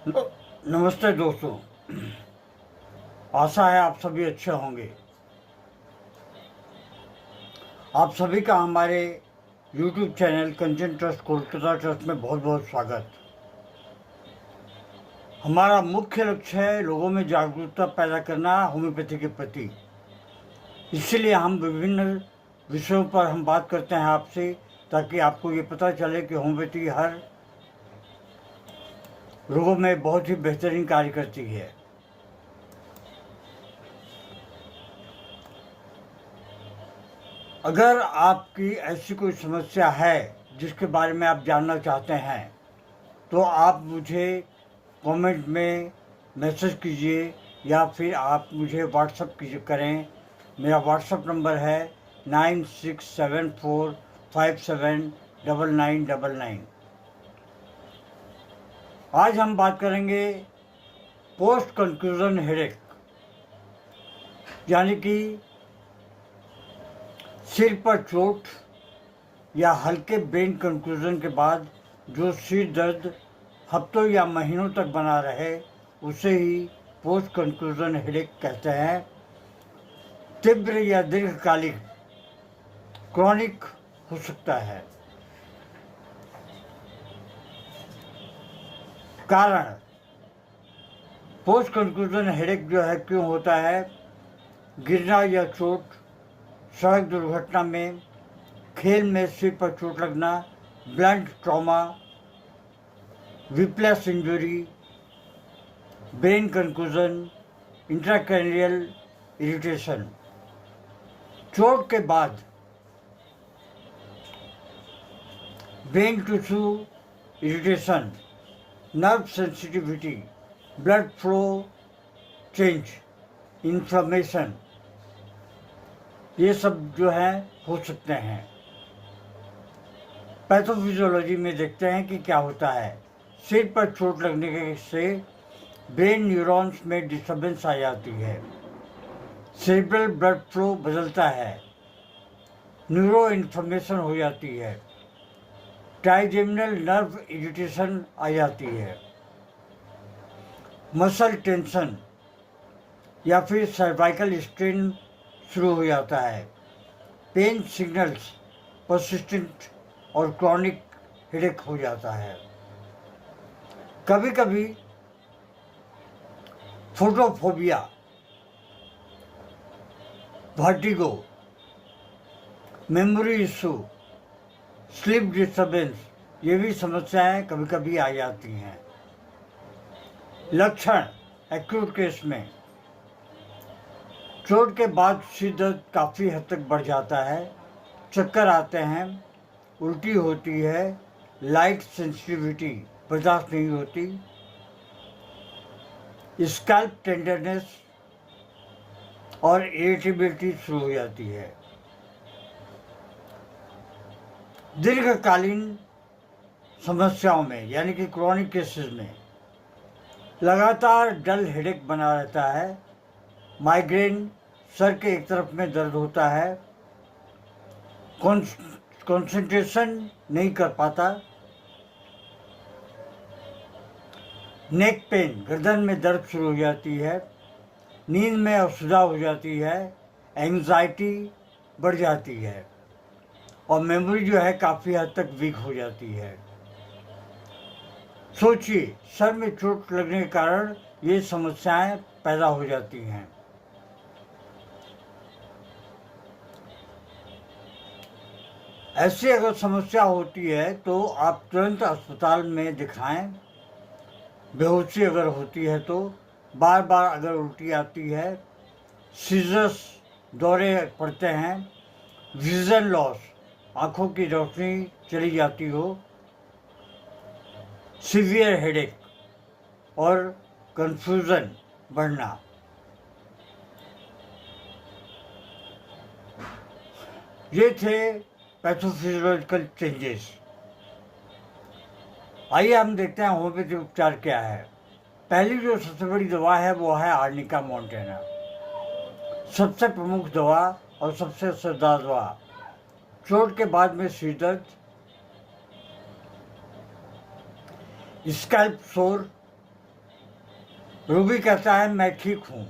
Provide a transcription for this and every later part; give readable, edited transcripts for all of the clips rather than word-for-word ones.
नमस्ते दोस्तों। आशा है आप सभी अच्छे होंगे। आप सभी का हमारे YouTube चैनल कंचन ट्रस्ट कोलकाता ट्रस्ट में बहुत बहुत स्वागत। हमारा मुख्य लक्ष्य है लोगों में जागरूकता पैदा करना होम्योपैथी के प्रति। इसलिए हम विभिन्न विषयों पर हम बात करते हैं आपसे, ताकि आपको ये पता चले कि होम्योपैथी हर रोगों में बहुत ही बेहतरीन कार्य करती है। अगर आपकी ऐसी कोई समस्या है जिसके बारे में आप जानना चाहते हैं, तो आप मुझे कमेंट में मैसेज कीजिए या फिर आप मुझे व्हाट्सअप करें। मेरा व्हाट्सअप नंबर है 9674579999। आज हम बात करेंगे पोस्ट कंक्लूजन हेडेक, यानी कि सिर पर चोट या हल्के ब्रेन कंक्लूजन के बाद जो सिर दर्द हफ्तों या महीनों तक बना रहे, उसे ही पोस्ट कंक्लूजन हेडेक कहते हैं। तीव्र या दीर्घकालिक क्रॉनिक हो सकता है। कारण पोस्ट कंक्लूजन हेडेक जो है क्यों होता है? गिरना या चोट, सड़क दुर्घटना में, खेल में सिर पर चोट लगना, blunt trauma, whiplash injury, brain concussion, intracranial irritation. चोट के बाद brain tissue irritation, nerve sensitivity, blood flow change, inflammation, ये सब जो है हो सकते हैं। पैथोफिजियोलॉजी में देखते हैं कि क्या होता है। सिर पर चोट लगने से ब्रेन न्यूरॉन्स में डिस्टर्बेंस आ जाती है, सेरेब्रल ब्लड फ्लो बदलता है, न्यूरो इन्फ्लेमेशन हो जाती है, ट्राइजेमिनल नर्व इरिटेशन आ जाती है, मसल टेंशन या फिर सर्वाइकल स्ट्रेन शुरू हो जाता है, पेन सिग्नल्स परसिस्टेंट और क्रॉनिक हेडेक हो जाता है। कभी कभी photophobia, vertigo, memory issue, sleep disturbance, ये भी समस्याएं कभी कभी आ जाती हैं। लक्षण एक्यूट केस में चोट के बाद सिर दर्द काफ़ी हद तक बढ़ जाता है, चक्कर आते हैं, उल्टी होती है, लाइट सेंसिटिविटी बर्दाश्त नहीं होती, स्कैल्प टेंडरनेस और इरिटेबिलिटी शुरू हो जाती है। दीर्घकालीन समस्याओं में यानी कि क्रॉनिक केसेस में लगातार डल हेडेक बना रहता है, माइग्रेन, सर के एक तरफ में दर्द होता है, कंसंट्रेशन नहीं कर पाता, नेक पेन, गर्दन में दर्द शुरू हो जाती है, नींद में असुविधा हो जाती है, एंग्जाइटी बढ़ जाती है और मेमोरी जो है काफ़ी हद तक वीक हो जाती है। सोचिए, सर में चोट लगने के कारण ये समस्याएं पैदा हो जाती हैं। ऐसी अगर समस्या होती है तो आप तुरंत अस्पताल में दिखाएं। बेहोशी अगर होती है तो, बार बार अगर उल्टी आती है, सीजर्स दौरे पड़ते हैं, विजन लॉस, आँखों की रोशनी चली जाती हो, सीवियर हेडेक और कंफ्यूजन बढ़ना। ये थे पैथोफिजियोलॉजिकल चेंजेस। आइए हम देखते हैं होम्योपैथी उपचार क्या है। पहली जो सबसे बड़ी दवा है वो है आर्निका मोंटेना। सबसे प्रमुख दवा और सबसे असरदार दवा। चोट के बाद में सिर दर्द, स्कैल्प सोर, रोगी कहता है मैं ठीक हूँ।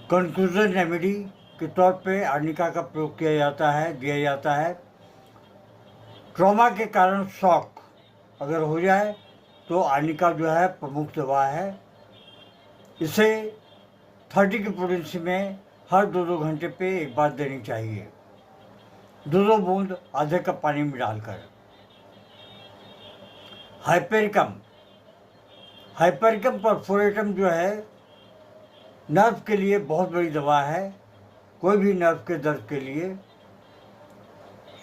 कंक्लूजन रेमेडी के तौर पे आर्निका का प्रयोग दिया जाता है। ट्रॉमा के कारण शॉक अगर हो जाए तो आर्निका जो है प्रमुख दवा है। इसे 30 की पोटेंसी में हर 2-2 घंटे पे एक बार देनी चाहिए, 2-2 बूंद आधे कप पानी में डालकर। हाइपेरिकम परफोरेटम जो है नर्व के लिए बहुत बड़ी दवा है, कोई भी नर्व के दर्द के लिए।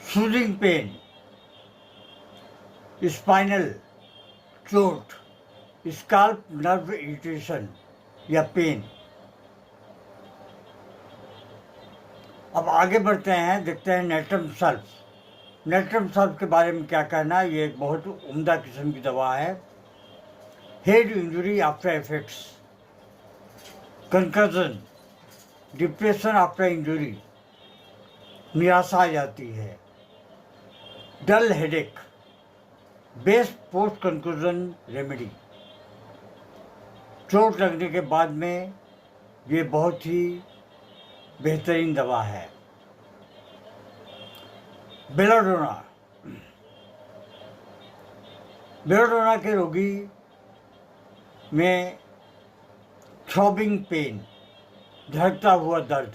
सूदिंग पेन, स्पाइनल चोट, स्काल्प नर्व इरिटेशन या पेन। अब आगे बढ़ते हैं, देखते हैं नेट्रम सल्फ। नेट्रम सल्फ के बारे में क्या कहना, ये एक बहुत उम्दा किस्म की दवा है। Head injury after effects, concussion, depression after injury, निराशा आ जाती है। Dull headache, best post concussion remedy. चोट लगने के बाद में ये बहुत ही बेहतरीन दवा है। बेलाडोना, बेलाडोना के रोगी में थ्रॉबिंग पेन, धड़कता हुआ दर्द,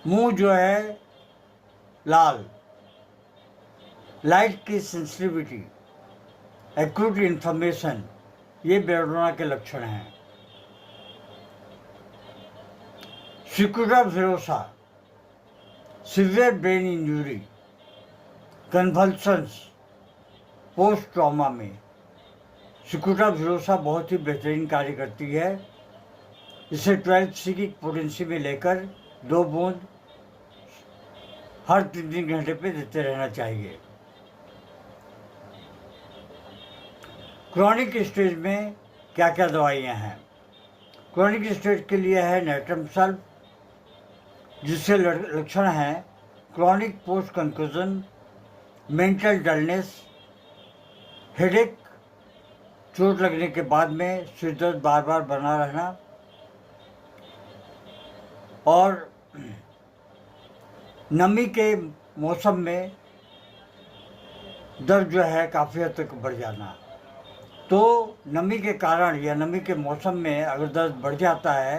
मुंह जो है लाल, लाइट की सेंसिटिविटी, एक्यूट इन्फ्लेमेशन, ये बेलाडोना के लक्षण हैं। Cicuta virosa, severe brain injury, convulsions post trauma में सिकुड़ा विरोसा बहुत ही बेहतरीन कार्य करती है। इसे 12C की पोटेंसी में लेकर 2 बूंद हर 3-3 घंटे पे देते रहना चाहिए। क्रॉनिक स्टेज में क्या क्या दवाइयाँ हैं? क्रॉनिक स्टेज के लिए है नेट्रम सल्फ, जिससे लक्षण हैं chronic post conclusion, mental dullness, headache, चोट लगने के बाद में सिर दर्द बार बार बना रहना, और नमी के मौसम में दर्द जो है काफ़ी हद तक बढ़ जाना। तो नमी के कारण या नमी के मौसम में अगर दर्द बढ़ जाता है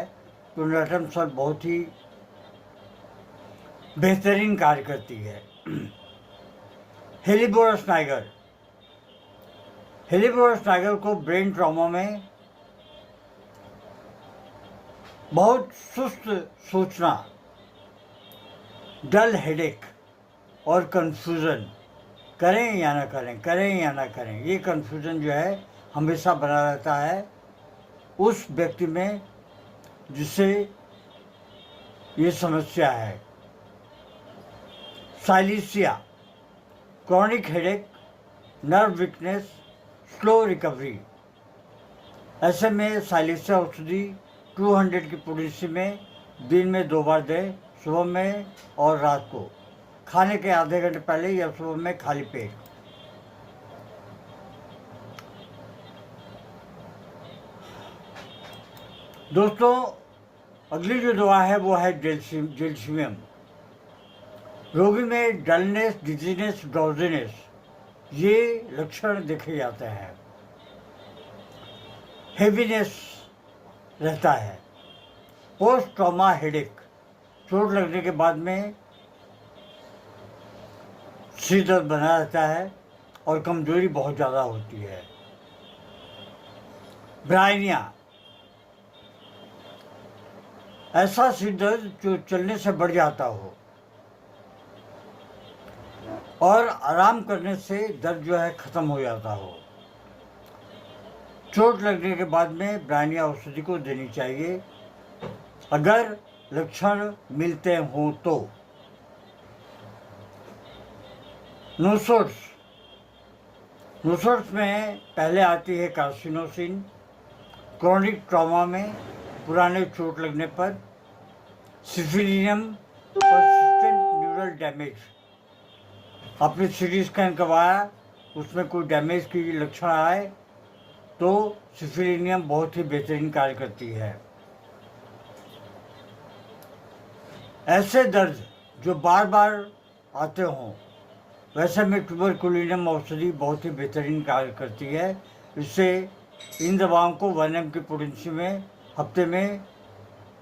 तो नेट्रम सल्फ बहुत ही बेहतरीन कार्य करती है। हेलिबोरस नाइगर, हेलिबोरस नाइगर को ब्रेन ट्रॉमा में बहुत सुस्त सोचना, डल हेडेक और कन्फ्यूज़न, करें या ना करें, ये कन्फ्यूज़न जो है हमेशा बना रहता है उस व्यक्ति में जिसे ये समस्या है। Silicea, chronic headache, nerve weakness, slow recovery. ऐसे में साइलेसिया औषधि 200 की पोटेंसी में दिन में 2 बार दें, सुबह में और रात को, खाने के आधे घंटे पहले या सुबह में खाली पेट। दोस्तों, अगली जो दवा है वो है जेल्सिमियम। रोगी में डलनेस, डिजीनेस, ड्राउजीनेस, ये लक्षण देखे जाते हैं। हेवीनेस रहता है। पोस्ट ट्रॉमा हेडेक, चोट लगने के बाद में सिर दर्द बना रहता है और कमजोरी बहुत ज़्यादा होती है। ब्राइनिया, ऐसा सिर दर्द जो चलने से बढ़ जाता हो और आराम करने से दर्द जो है ख़त्म हो जाता हो। चोट लगने के बाद में ब्राइनिया औषधि को देनी चाहिए अगर लक्षण मिलते हों तो। नोसोर्स में पहले आती है कार्सिनोसिन। क्रॉनिक ट्रॉमा में पुराने चोट लगने पर। सिफिलियम, पर्सिस्टेंट न्यूरल डैमेज, आपने सीटी स्कैन करवाया, उसमें कोई डैमेज की लक्षण आए तो सिफिलिनियम बहुत ही बेहतरीन कार्य करती है। ऐसे दर्द जो बार बार आते हों, वैसे में ट्यूबरकुलिनम औषधि बहुत ही बेहतरीन कार्य करती है। इससे इन दवाओं को 1 mg की पोटेंसी में हफ्ते में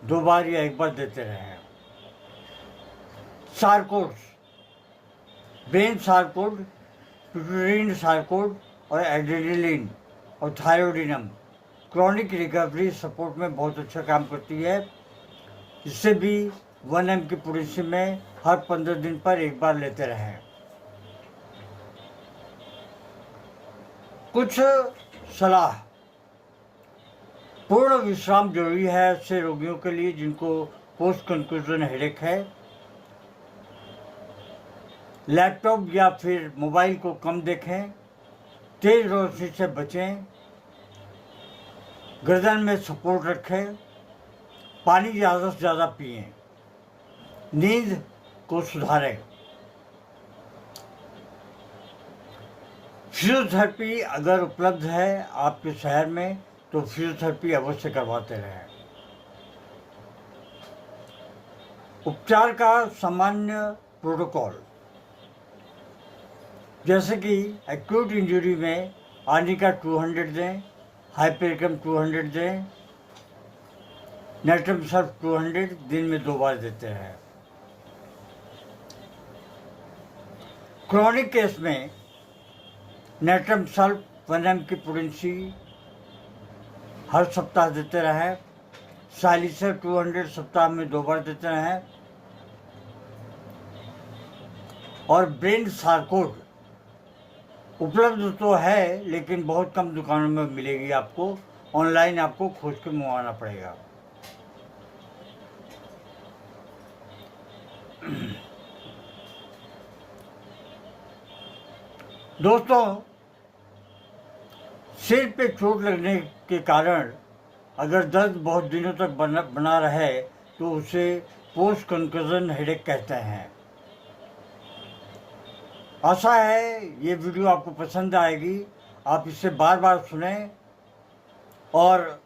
2 बार या 1 बार देते रहें। सारकोड्स, ब्रेन सारकोड, पिट्यूटरीन सारकोड और एड्रेनलिन और थायरोडिनम क्रॉनिक रिकवरी सपोर्ट में बहुत अच्छा काम करती है। इससे भी 1 mg की पोटेंसी में हर 15 दिन पर 1 बार लेते रहें। कुछ सलाह। पूर्ण विश्राम जरूरी है ऐसे रोगियों के लिए जिनको पोस्ट कंक्लूजन हेडेक है। लैपटॉप या फिर मोबाइल को कम देखें, तेज रोशनी से बचें, गर्दन में सपोर्ट रखें, पानी ज़्यादा से ज़्यादा पिएं, नींद को सुधारें। फिजियोथेरेपी अगर उपलब्ध है आपके शहर में तो फिजियोथेरेपी अवश्य करवाते रहें। उपचार का सामान्य प्रोटोकॉल, जैसे कि एक्यूट इंजरी में आर्निका 200 दें, हाइपेरिकम 200 दें, नेट्रम सल्फ 200 दिन में 2 बार देते हैं। क्रॉनिक केस में नेट्रम सल्फ 1 mg की पोटेंसी हर सप्ताह देते रहें। साइलिसर 200 सप्ताह में 2 बार देते रहें। और ब्रेन सारकोड उपलब्ध तो है लेकिन बहुत कम दुकानों में मिलेगी आपको, ऑनलाइन आपको खोज के मंगवाना पड़ेगा। दोस्तों, सिर पे चोट लगने के कारण अगर दर्द बहुत दिनों तक बना रहे तो उसे पोस्ट कंकशन हेडेक कहते हैं। आशा है ये वीडियो आपको पसंद आएगी। आप इसे बार बार सुनें और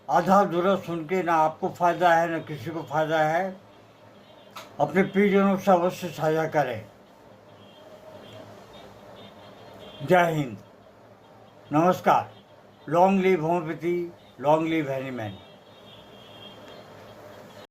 आधा अधूरा सुन के ना आपको फ़ायदा है ना किसी को फ़ायदा है। अपने प्रियजनों से अवश्य साझा करें। जय हिंद, नमस्कार। Long live homeopathy, long live Hahnemann.